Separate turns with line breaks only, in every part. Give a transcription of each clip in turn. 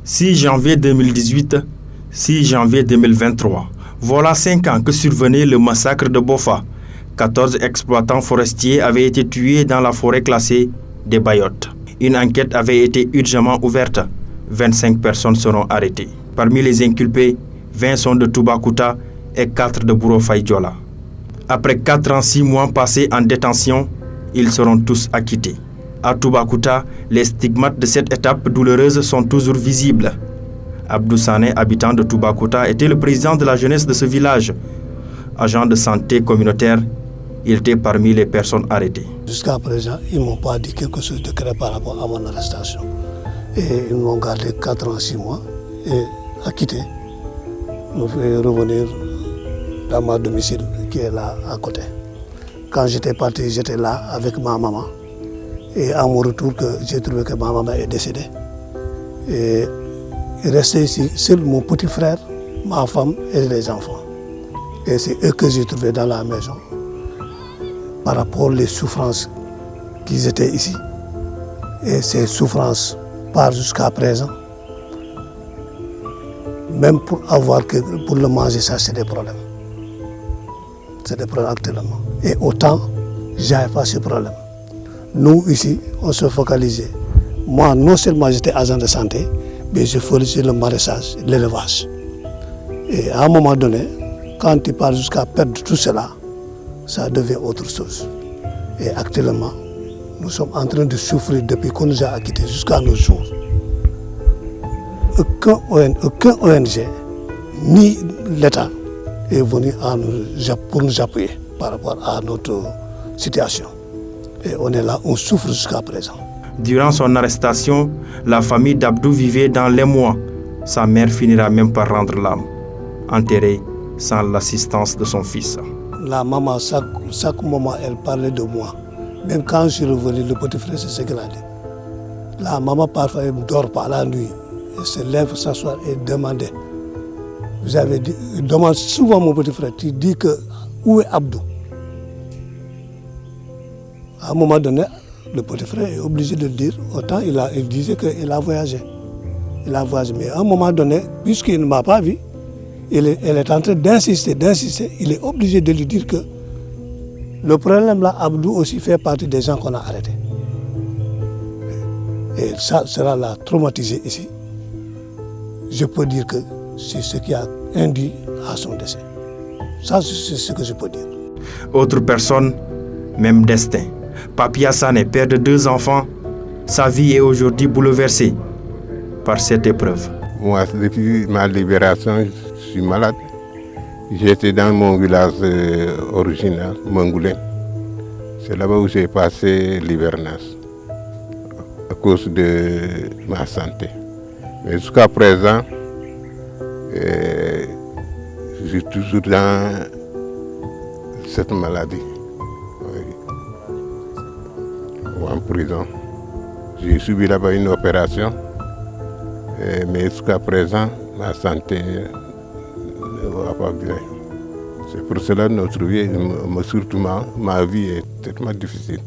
6 janvier 2018, 6 janvier 2023. Voilà 5 ans que survenait le massacre de Bofa. 14 exploitants forestiers avaient été tués dans la forêt classée des Bayottes. Une enquête avait été urgemment ouverte. 25 personnes seront arrêtées. Parmi les inculpés, 20 sont de Toubacouta et 4 de Bouro Faye-Diola. Après 4 ans, 6 mois passés en détention, ils seront tous acquittés. À Toubacouta, les stigmates de cette étape douloureuse sont toujours visibles. Abdou Sané, habitant de Toubacouta, était le président de la jeunesse de ce village. Agent de santé communautaire, il était parmi les personnes arrêtées.
Jusqu'à présent, ils ne m'ont pas dit quelque chose de clair par rapport à mon arrestation. Et ils m'ont gardé 4 ans, 6 mois et acquitté. Ils m'ont fait revenir dans ma domicile qui est là à côté. Quand j'étais parti, j'étais là avec ma maman. Et à mon retour, j'ai trouvé que ma maman est décédée. Et il restait ici seul mon petit frère, ma femme et les enfants. Et c'est eux que j'ai trouvés dans la maison. Par rapport aux souffrances qu'ils étaient ici. Et ces souffrances partent jusqu'à présent. Même pour le manger, ça c'est des problèmes. C'est des problèmes actuellement. Et autant, j'avais pas ce problème. Nous, ici, on se focalisait. Moi, non seulement j'étais agent de santé, mais je faisais le maraîchage, l'élevage. Et à un moment donné, quand tu pars jusqu'à perdre tout cela, ça devient autre chose. Et actuellement, nous sommes en train de souffrir depuis qu'on nous a acquittés jusqu'à nos jours. Aucun ONG, ni l'État, est venu pour nous appuyer par rapport à notre situation. Et on est là, on souffre jusqu'à présent.
Durant son arrestation, la famille d'Abdou vivait dans l'émoi. Sa mère finira même par rendre l'âme, enterrée sans l'assistance de son fils.
La maman, chaque moment, elle parlait de moi. Même quand je suis revenu, le petit frère, c'est ce qu'elle a dit. La maman, parfois, elle ne dort pas la nuit. Elle se lève, s'assoit et demande. Vous avez dit, il demande souvent mon petit frère, tu dis que où est Abdou? À un moment donné, le petit frère est obligé de le dire. Autant il disait qu'il a voyagé. Il a voyagé. Mais à un moment donné, puisqu'il ne m'a pas vu, elle est en train d'insister. Il est obligé de lui dire que le problème là, Abdou aussi fait partie des gens qu'on a arrêtés. Et ça l'a traumatisé ici. Je peux dire que c'est ce qui a induit à son décès. Ça, c'est ce que je peux dire.
Autre personne, même destin. Papia Sané, père de 2 enfants, sa vie est aujourd'hui bouleversée par cette épreuve.
Moi, depuis ma libération, je suis malade. J'étais dans mon village original, Mangoulène. C'est là-bas où j'ai passé l'hivernage à cause de ma santé. Mais jusqu'à présent, je suis toujours dans cette maladie. En prison. J'ai subi là-bas une opération, mais jusqu'à présent, ma santé ne va pas bien. C'est pour cela que notre vie, surtout ma vie est tellement difficile.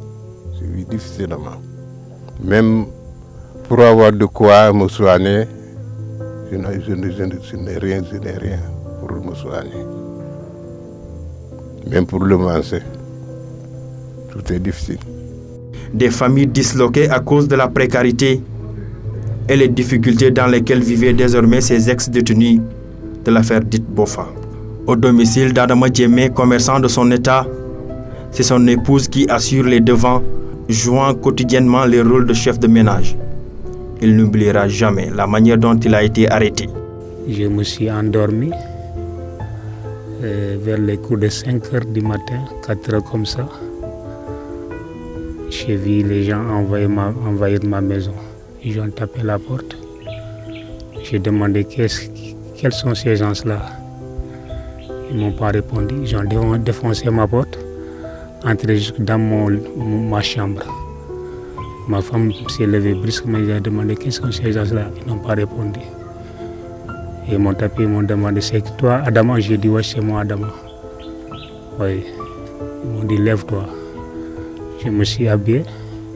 Je vis difficilement. Même pour avoir de quoi me soigner, je n'ai rien pour me soigner. Même pour le manger, tout est difficile.
Des familles disloquées à cause de la précarité et les difficultés dans lesquelles vivaient désormais ces ex-détenus de l'affaire dite Bofa. Au domicile d'Adama Djemé, commerçant de son état, c'est son épouse qui assure les devants, jouant quotidiennement les rôles de chef de ménage. Il n'oubliera jamais la manière dont il a été arrêté.
Je me suis endormi vers les coups de 5 heures du matin, 4 heures comme ça. J'ai vu les gens envahir ma maison. Ils ont tapé la porte. J'ai demandé quels sont ces gens-là. Ils ne m'ont pas répondu. Ils ont défoncé ma porte, entré dans ma chambre. Ma femme s'est levée brusquement. Ils ont demandé quels sont ces gens-là. Ils n'ont pas répondu. Ils m'ont tapé, ils m'ont demandé c'est toi Adama? J'ai dit ouais, c'est moi Adama. Oui. Ils m'ont dit lève-toi. Je me suis habillé,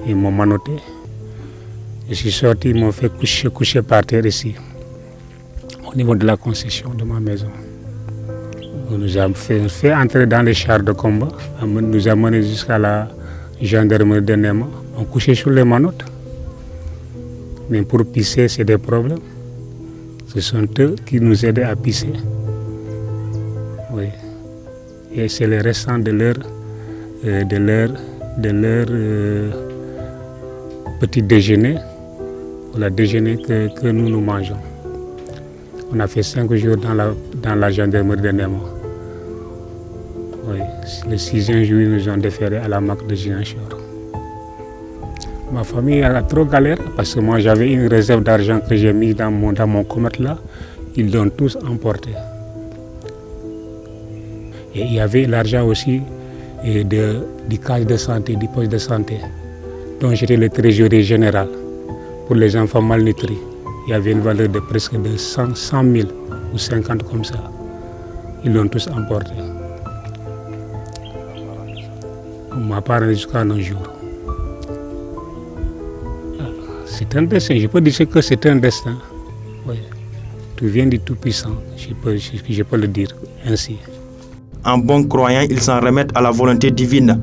ils m'ont menotté. Je suis sorti, ils m'ont fait coucher par terre ici. au niveau de la concession de ma maison. On nous a fait entrer dans les chars de combat, on nous a menés jusqu'à la gendarmerie de Néma. On couchait sur les manottes. Mais pour pisser, c'est des problèmes. Ce sont eux qui nous aidaient à pisser. Oui. Et c'est le restant de leur petit déjeuner, ou la déjeuner que nous mangeons. On a fait 5 jours dans la gendarmerie de Néma. Oui. Le 6e jour, ils nous ont déférés à la MAC de Ziguinchor. Ma famille a trop galéré parce que moi j'avais une réserve d'argent que j'ai mise dans mon commerce là. Ils l'ont tous emporté. Et il y avait l'argent aussi du case de santé, du poste de santé, dont j'étais le trésorier général pour les enfants malnutris. Il y avait une valeur de presque de 100 000 ou 50 comme ça. Ils l'ont tous emporté. On m'a parlé jusqu'à nos jours. C'est un destin, je peux dire que c'est un destin. Oui. Tout vient du Tout-Puissant, je peux le dire ainsi.
En bon croyant, ils s'en remettent à la volonté divine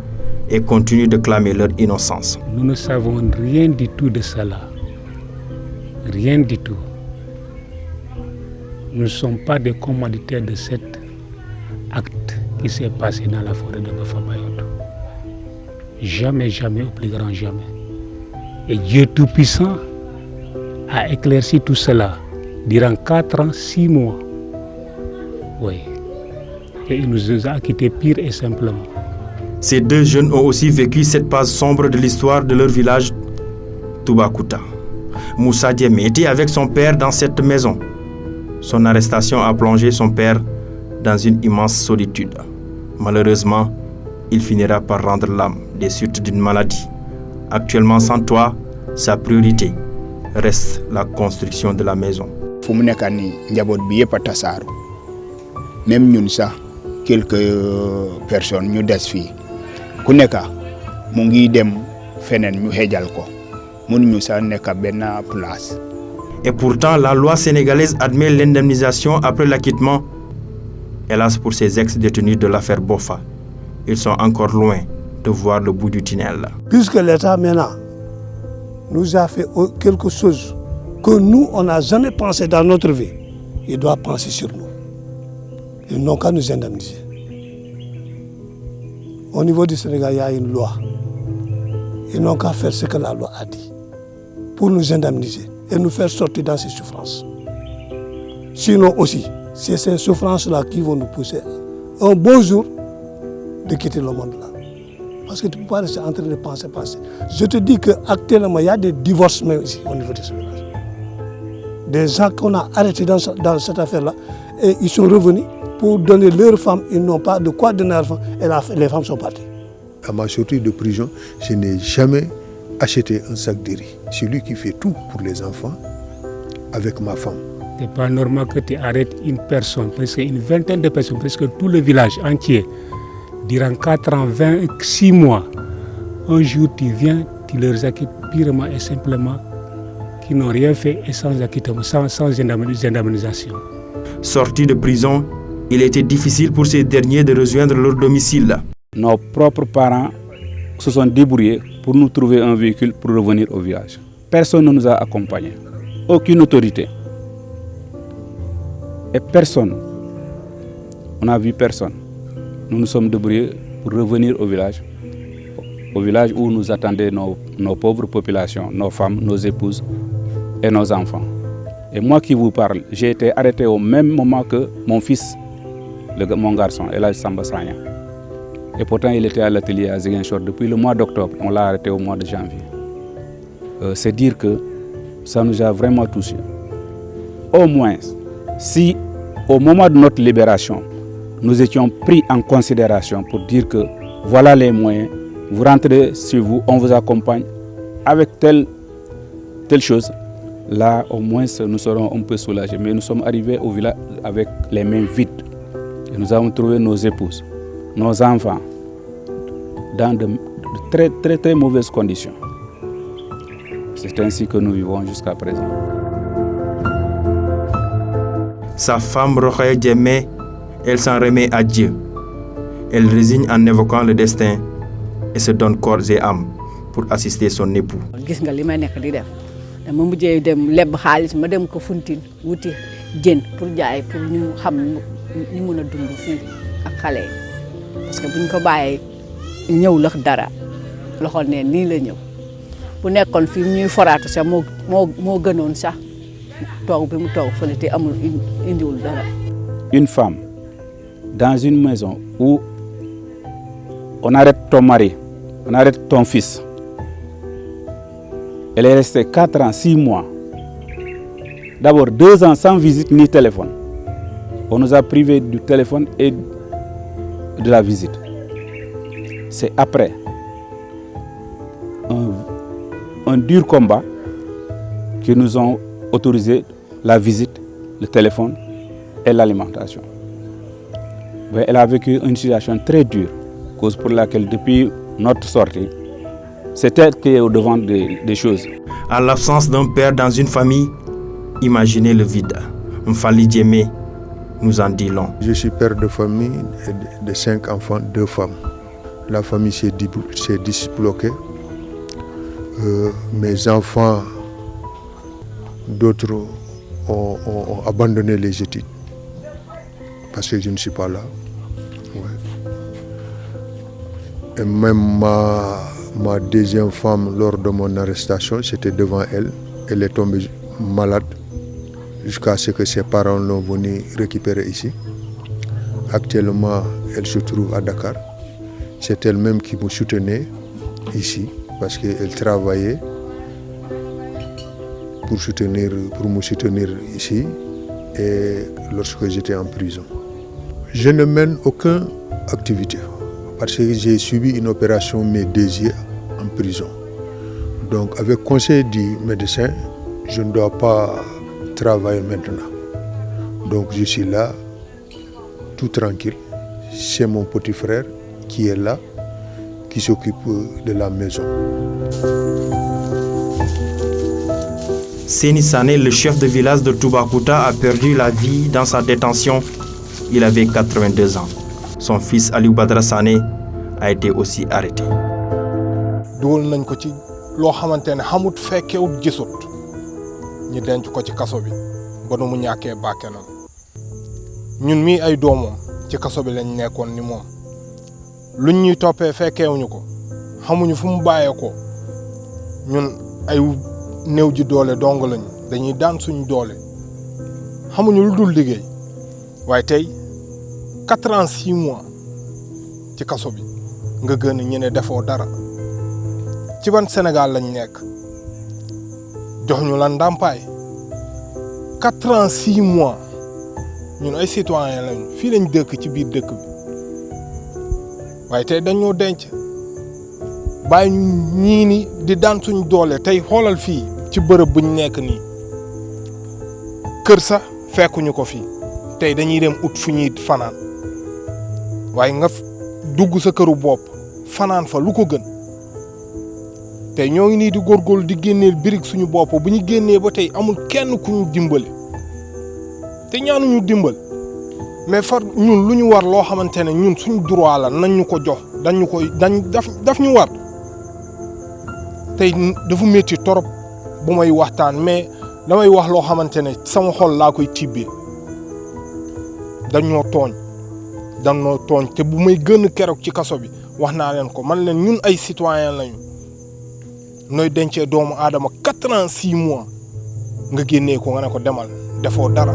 et continuent de clamer leur innocence.
Nous ne savons rien du tout de cela. Rien du tout. Nous ne sommes pas des commanditaires de cet acte qui s'est passé dans la forêt de Bafabayoto. Jamais, jamais, au plus grand jamais. Et Dieu Tout-Puissant a éclairci tout cela durant 4 ans, 6 mois. Oui. Et il nous a acquittés pure et simplement.
Ces 2 jeunes ont aussi vécu cette phase sombre de l'histoire de leur village, Toubacouta. Moussa Diémé était avec son père dans cette maison. Son arrestation a plongé son père dans une immense solitude. Malheureusement, il finira par rendre l'âme des suites d'une maladie. Actuellement, sans toi, sa priorité reste la construction de la maison.
Même nous, quelques personnes, nous des filles, ku nekk mu ngi dem fenen ñu xéjal ko mënuñu sa nekk benn place.
Et pourtant, la loi sénégalaise admet l'indemnisation après l'acquittement. Hélas pour ces ex-détenus de l'affaire Boffa, ils sont encore loin de voir le bout du tunnel.
Puisque l'État maintenant nous a fait quelque chose que nous, on n'a jamais pensé dans notre vie, il doit penser sur nous. Ils n'ont qu'à nous indemniser. Au niveau du Sénégal, il y a une loi. Ils n'ont qu'à faire ce que la loi a dit pour nous indemniser et nous faire sortir dans ces souffrances. Sinon aussi, c'est ces souffrances-là qui vont nous pousser un beau jour de quitter le monde-là. Parce que tu ne peux pas rester en train de penser. Je te dis qu'actuellement, il y a des divorces même ici au niveau de ce village. Des gens qu'on a arrêtés dans cette affaire-là et ils sont revenus pour donner leurs femmes. Ils n'ont pas de quoi donner à leurs femmes et les femmes sont parties.
À ma sortie de prison, je n'ai jamais acheté un sac de riz. C'est lui qui fait tout pour les enfants avec ma femme.
Ce n'est pas normal que tu arrêtes une personne, presque une vingtaine de personnes, presque tout le village entier, durant 4 ans, 26 mois. Un jour, tu viens, tu leur acquittes purement et simplement, qui n'ont rien fait et sans acquittement, sans indemnisation.
Sortis de prison, il était difficile pour ces derniers de rejoindre leur domicile.
Nos propres parents se sont débrouillés pour nous trouver un véhicule pour revenir au village. Personne ne nous a accompagnés, aucune autorité. Et personne, on n'a vu personne. Nous nous sommes débrouillés pour revenir au village où nous attendaient nos pauvres populations, nos femmes, nos épouses et nos enfants. Et moi qui vous parle, j'ai été arrêté au même moment que mon fils, mon garçon, Elhadj Samba Sagna. Et pourtant, il était à l'atelier à Ziguinchor depuis le mois d'octobre. On l'a arrêté au mois de janvier. C'est dire que ça nous a vraiment touchés. Au moins, si au moment de notre libération, nous étions pris en considération pour dire que voilà les moyens, vous rentrez chez vous, on vous accompagne avec telle chose, là au moins nous serons un peu soulagés. Mais nous sommes arrivés au village avec les mains vides. Et nous avons trouvé nos épouses, nos enfants, dans de très, très, très mauvaises conditions. C'est ainsi que nous vivons jusqu'à présent.
Sa femme Rokhaya Diémé, elle s'en remet à Dieu. Elle résigne en évoquant le destin et se donne corps et âme pour assister son époux.
Gis nga li may nekk di def dama mujjee dem leb xaalis ma dem ko funtin wuti jën pour jaay pour ñu xam ñu mën a dund fii ak xale yi parce que buñ ko bàyyee ñëw la dara loxo ne nii la ñëw bu nekkoon fii ñuy foraatu sax moo gënoon sax toog bi mu toog fële te amul indiwul dara.
Une femme dans une maison où on arrête ton mari, on arrête ton fils. Elle est restée 4 ans, 6 mois. D'abord 2 ans sans visite ni téléphone. On nous a privés du téléphone et de la visite. C'est après un dur combat que nous ont autorisé la visite, le téléphone et l'alimentation. Elle a vécu une situation très dure, cause pour laquelle depuis notre sortie, c'est elle qui est au devant des choses.
À l'absence d'un père dans une famille, imaginez le vide. Mfali Diémé nous en dit long.
Je suis père de famille de 5 enfants, 2 femmes. La famille s'est disloquée. Mes enfants, d'autres ont abandonné les études parce que je ne suis pas là. Ouais. Et même ma deuxième femme, lors de mon arrestation, c'était devant elle. Elle est tombée malade jusqu'à ce que ses parents l'ont venue récupérer ici. Actuellement, elle se trouve à Dakar. C'est elle-même qui me soutenait ici parce qu'elle travaillait pour me soutenir ici et lorsque j'étais en prison. Je ne mène aucune activité parce que j'ai subi une opération mes 2 yeux en prison. Donc avec conseil du médecin, je ne dois pas travailler maintenant. Donc je suis là, tout tranquille. C'est mon petit frère qui est là, qui s'occupe de la maison.
Seni Sané, le chef de village de Toubacouta, a perdu la vie dans sa détention. Il avait 82 ans. Son fils Aliou Badara Sané a été aussi arrêté.
dugal nañ ko ci loo xamante ne xamut fekkewut gisut ñu denc ko ci kaso bi ba nu mu ñàkkee bàkkenam ñun mii ay doomam ci kaso bi lañ nekkoon ni moom luñ ñuy toppee fekkewuñu ko xamuñu fu mu bàyyee ko ñun ay néew ji doole dong lañ dañuy daan suñu doole xamuñu lu dul liggéey waaye tey 4 ans 6 mois ci kaso bi nga gën ñu ne defoo dara ci ban Sénégal lañ nekk jox ñu la ndàmpaay 4 ans 6 mois ñun ay citoyen lañ fii lañ dëkk ci biir dëkk bi waaye tey dañoo denc bàyyi ñu ñii ni di daan suñ doole tey xoolal fii ci bërëb buñ nekk nii kër sax fekkuñu ko fii tey dañuy dem ut fu ñuy fanaan waaye nga dugg sa këru bopp fanaan fa lu ko gën tey ñoo ngi nii di góorgóorlu di génneel birig suñu bopp bu ñu génnee ba tey amul kenn ku ñu dimbale te ñaanuñu dimbal mais far ñun lu ñu war loo xamante ne ñun suñu droit la nañ ñu ko jox daf ñu war tey dafa métti torop bu may waxtaan mais damay wax loo xamante ne sama xol laa koy tibbee dañoo tooñ te bu may gën keroog ci kaso bi wax naa leen ko man leen ñun ay citoyen lañu nooy dencee doomu aadama 4 ans 6 mois nga génnee ko nga ne ko demal defoo dara